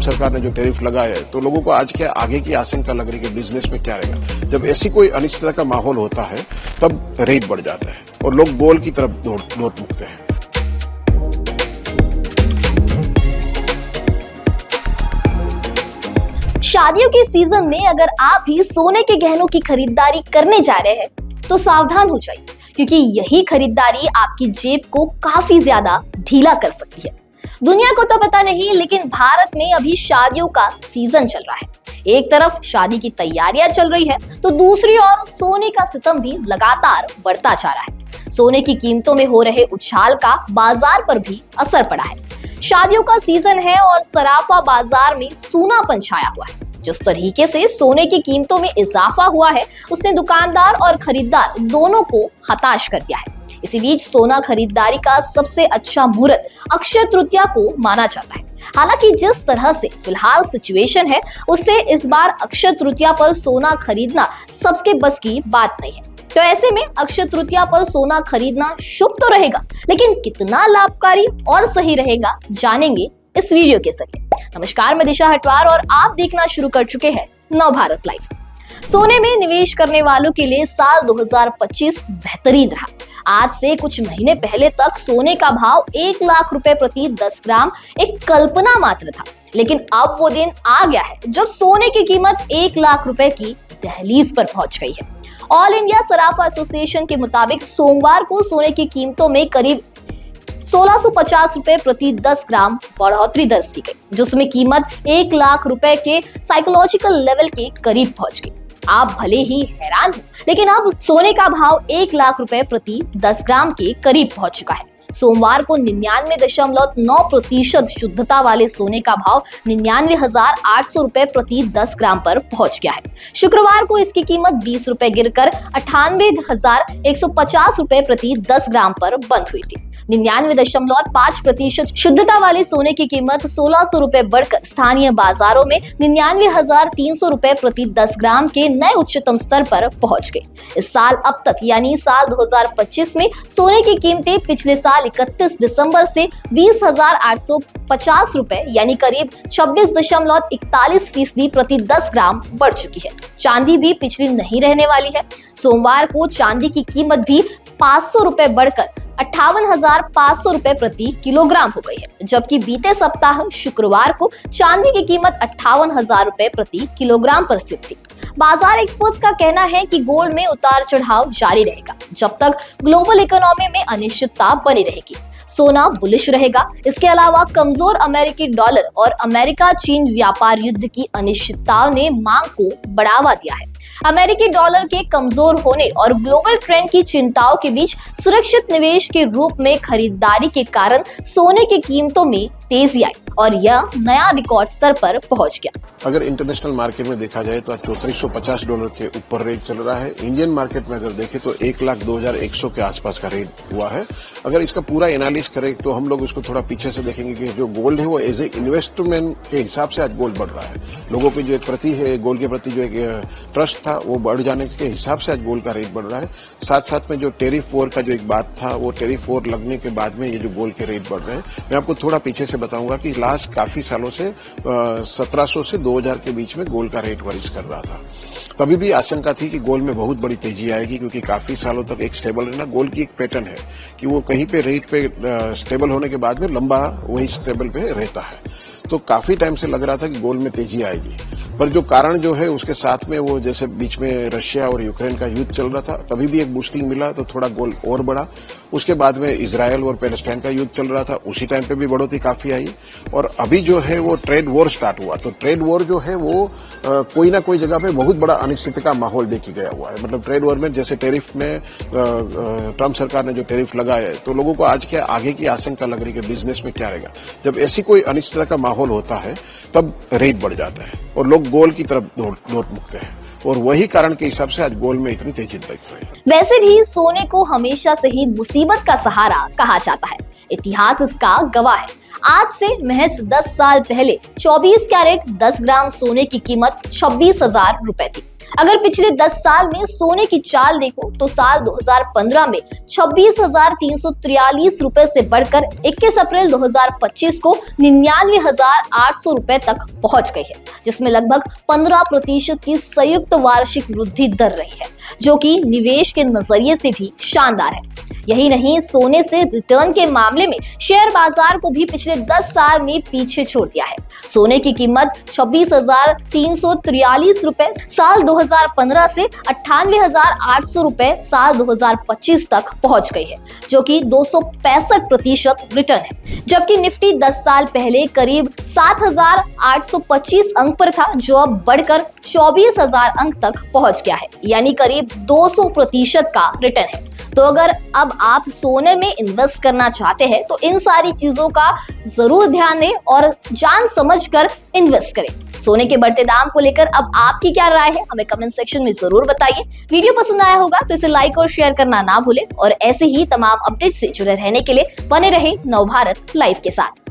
Trump सरकार ने जो टैरिफ लगाया है, तो लोगों को आज क्या आगे की आशंका लग रही है कि बिजनेस में क्या रहेगा। जब ऐसी कोई अनिश्चितता का माहौल होता है तब रेट बढ़ जाता है और लोग गोल्ड की तरफ दौड़ मुकते हैं। शादियों के सीजन में अगर आप भी सोने के गहनों की खरीदारी करने जा रहे हैं तो सावधान हो जाइए, क्योंकि यही खरीदारी आपकी जेब को काफी ज्यादा ढीला कर सकती है। दुनिया को तो पता नहीं, लेकिन भारत में अभी शादियों का सीजन चल रहा है। एक तरफ शादी की तैयारियां चल रही है तो दूसरी ओर सोने का सितम भी लगातार बढ़ता जा रहा है। सोने की कीमतों में हो रहे उछाल का बाजार पर भी असर पड़ा है। शादियों का सीजन है और सराफा बाजार में सूनापन छाया हुआ है। जिस तरीके से सोने की कीमतों में इजाफा हुआ है, उसने दुकानदार और खरीदार दोनों को हताश कर दिया है। इसी बीच सोना खरीदारी का सबसे अच्छा मुहूर्त अक्षय तृतीया को माना जाता है। हालांकि जिस तरह से फिलहाल सिचुएशन है, उससे इस बार अक्षय तृतीया पर सोना खरीदना सबके बस की बात नहीं है। तो ऐसे में अक्षय तृतीया पर सोना खरीदना शुभ तो रहेगा, लेकिन कितना लाभकारी और सही रहेगा, जानेंगे इस वीडियो के जरिए। नमस्कार, मैं दिशा हटवार और आप देखना शुरू कर चुके हैं नव भारत लाइव। सोने में निवेश करने वालों के लिए साल 2025 बेहतरीन रहा। आज से कुछ महीने पहले तक सोने का भाव 1 लाख रुपए प्रति 10 ग्राम एक कल्पना मात्र था, लेकिन अब वो दिन आ गया है जब सोने की कीमत 1 लाख रुपए की दहलीज पर पहुंच गई है। ऑल इंडिया सराफा एसोसिएशन के मुताबिक सोमवार को सोने की कीमतों में करीब 1650 रुपए प्रति 10 ग्राम बढ़ोतरी दर्ज की गई, जिसमें कीमत 1 लाख रुपए के साइकोलॉजिकल लेवल के करीब पहुंच गई। आप भले ही हैरान हो, लेकिन अब सोने का भाव 1 लाख रुपए प्रति 10 ग्राम के करीब पहुंच चुका है। सोमवार को 99.9% शुद्धता वाले सोने का भाव 99,800 रुपए प्रति 10 ग्राम पर पहुंच गया है। शुक्रवार को इसकी कीमत 20 रुपए गिरकर 98,150 रुपए प्रति 10 ग्राम पर बंद हुई थी। 99.5% शुद्धता वाले सोने की कीमत 1600 रुपए बढ़कर स्थानीय बाजारों में 99,300 रुपए प्रति 10 ग्राम के नए उच्चतम स्तर पर पहुंच गई। इस साल अब तक यानी साल 2025 में सोने की कीमतें पिछले साल 31 दिसंबर से 20,850 रुपए यानी करीब 26.41% प्रति 10 ग्राम बढ़ चुकी है। चांदी भी पिछली नहीं रहने वाली है। सोमवार को चांदी की कीमत भी 500 रुपए बढ़कर 58,500 रुपए प्रति किलोग्राम हो गई है, जबकि बीते सप्ताह शुक्रवार को चांदी की कीमत 58,000 रुपए प्रति किलोग्राम पर स्थिर थी। बाजार एक्सपर्ट्स का कहना है कि गोल्ड में उतार चढ़ाव जारी रहेगा जब तक ग्लोबल इकोनॉमी में अनिश्चितता बनी रहेगी। सोना बुलिश रहेगा। इसके अलावा कमजोर अमेरिकी डॉलर और अमेरिका चीन व्यापार युद्ध की अनिश्चितता ने मांग को बढ़ावा दिया है। अमेरिकी डॉलर के कमजोर होने और ग्लोबल ट्रेंड की चिंताओं के बीच सुरक्षित निवेश के रूप में खरीदारी के कारण सोने की कीमतों में तेजी आई और यह नया रिकॉर्ड स्तर पर पहुंच गया। अगर इंटरनेशनल मार्केट में देखा जाए तो आज $3450 के ऊपर रेट चल रहा है। इंडियन मार्केट में अगर देखें तो 1,02,100 के आसपास का रेट हुआ है। अगर इसका पूरा एनालिसिस करें तो हम लोग इसको थोड़ा पीछे से देखेंगे कि जो गोल्ड है वो एज ए इन्वेस्टमेंट के हिसाब से आज गोल्ड बढ़ रहा है। लोगों की जो एक प्रति है गोल्ड के प्रति जो एक ट्रस्ट था वो बढ़ जाने के हिसाब से आज गोल्ड का रेट बढ़ रहा है। साथ साथ में जो टैरिफ वॉर का जो एक बात था, वो टैरिफ वॉर लगने के बाद में ये जो गोल्ड के रेट बढ़ रहे हैं, मैं आपको थोड़ा पीछे से बताऊंगा कि लास्ट काफी सालों से 1700 से 2000 के बीच में गोल्ड का रेट वरिश कर रहा था। तभी भी आशंका थी कि गोल्ड में बहुत बड़ी तेजी आएगी, क्योंकि काफी सालों तक एक स्टेबल रहना गोल्ड की एक पैटर्न है कि वो कहीं पे रेट पे स्टेबल होने के बाद में लंबा वही स्टेबल पे रहता है। तो काफी टाइम से लग रहा था कि गोल्ड में तेजी आएगी, पर जो कारण जो है उसके साथ में वो जैसे बीच में रशिया और यूक्रेन का युद्ध चल रहा था, तभी भी एक बूस्टिंग मिला तो थोड़ा गोल्ड और बढ़ा। उसके बाद में इजराइल और पैलेस्टाइन का युद्ध चल रहा था, उसी टाइम पे भी बढ़ोतरी काफी आई। और अभी जो है वो ट्रेड वॉर स्टार्ट हुआ, तो ट्रेड वॉर जो है वो कोई ना कोई जगह पे बहुत बड़ा अनिश्चित का माहौल देखी गया हुआ है। मतलब ट्रेड वॉर में जैसे टैरिफ में ट्रम्प सरकार ने जो टैरिफ लगाया है, तो लोगों को आज क्या आगे की आशंका लग रही है कि बिजनेस में क्या रहेगा। जब ऐसी कोई अनिश्चितता का माहौल होता है तब रेट बढ़ जाता है और लोग गोल्ड की तरफ दौड़ मुकते हैं, और वही कारण के हिसाब से आज गोल्ड में इतनी तेजी दिख रही है। वैसे भी सोने को हमेशा से ही मुसीबत का सहारा कहा जाता है। इतिहास इसका गवाह है। आज से महज 10 साल पहले 24 कैरेट 10 ग्राम सोने की कीमत 26,000 रुपए थी। अगर पिछले 10 साल में सोने की चाल देखो तो साल 2015 में 26,343 रुपए से बढ़कर 21 अप्रैल 2025 को 99,800 रुपए तक पहुंच गई है, जिसमें लगभग 15% की संयुक्त वार्षिक वृद्धि दर रही है, जो कि निवेश के नजरिए से भी शानदार है। यही नहीं, सोने से रिटर्न के मामले में शेयर बाजार को भी पिछले 10 साल में पीछे छोड़ दिया है। सोने की कीमत 26,343 रुपए साल 2015 से 98,800 रुपए साल 2025 तक पहुंच गई है, जो कि 265% रिटर्न है। जबकि निफ्टी 10 साल पहले करीब 7,825 अंक पर था, जो अब बढ़कर 24,000 अंक तक पहुंच गया है, यानी करीब 200% का रिटर्न है। तो अगर अब आप सोने में इन्वेस्ट करना चाहते हैं तो इन सारी चीजों का जरूर ध्यान दें और जान समझकर इन्वेस्ट करें। सोने के बढ़ते दाम को लेकर अब आपकी क्या राय है, हमें कमेंट सेक्शन में जरूर बताइए। वीडियो पसंद आया होगा तो इसे लाइक और शेयर करना ना भूलें और ऐसे ही तमाम अपडेट से जुड़े रहने के लिए बने रहे नवभारत लाइव के साथ।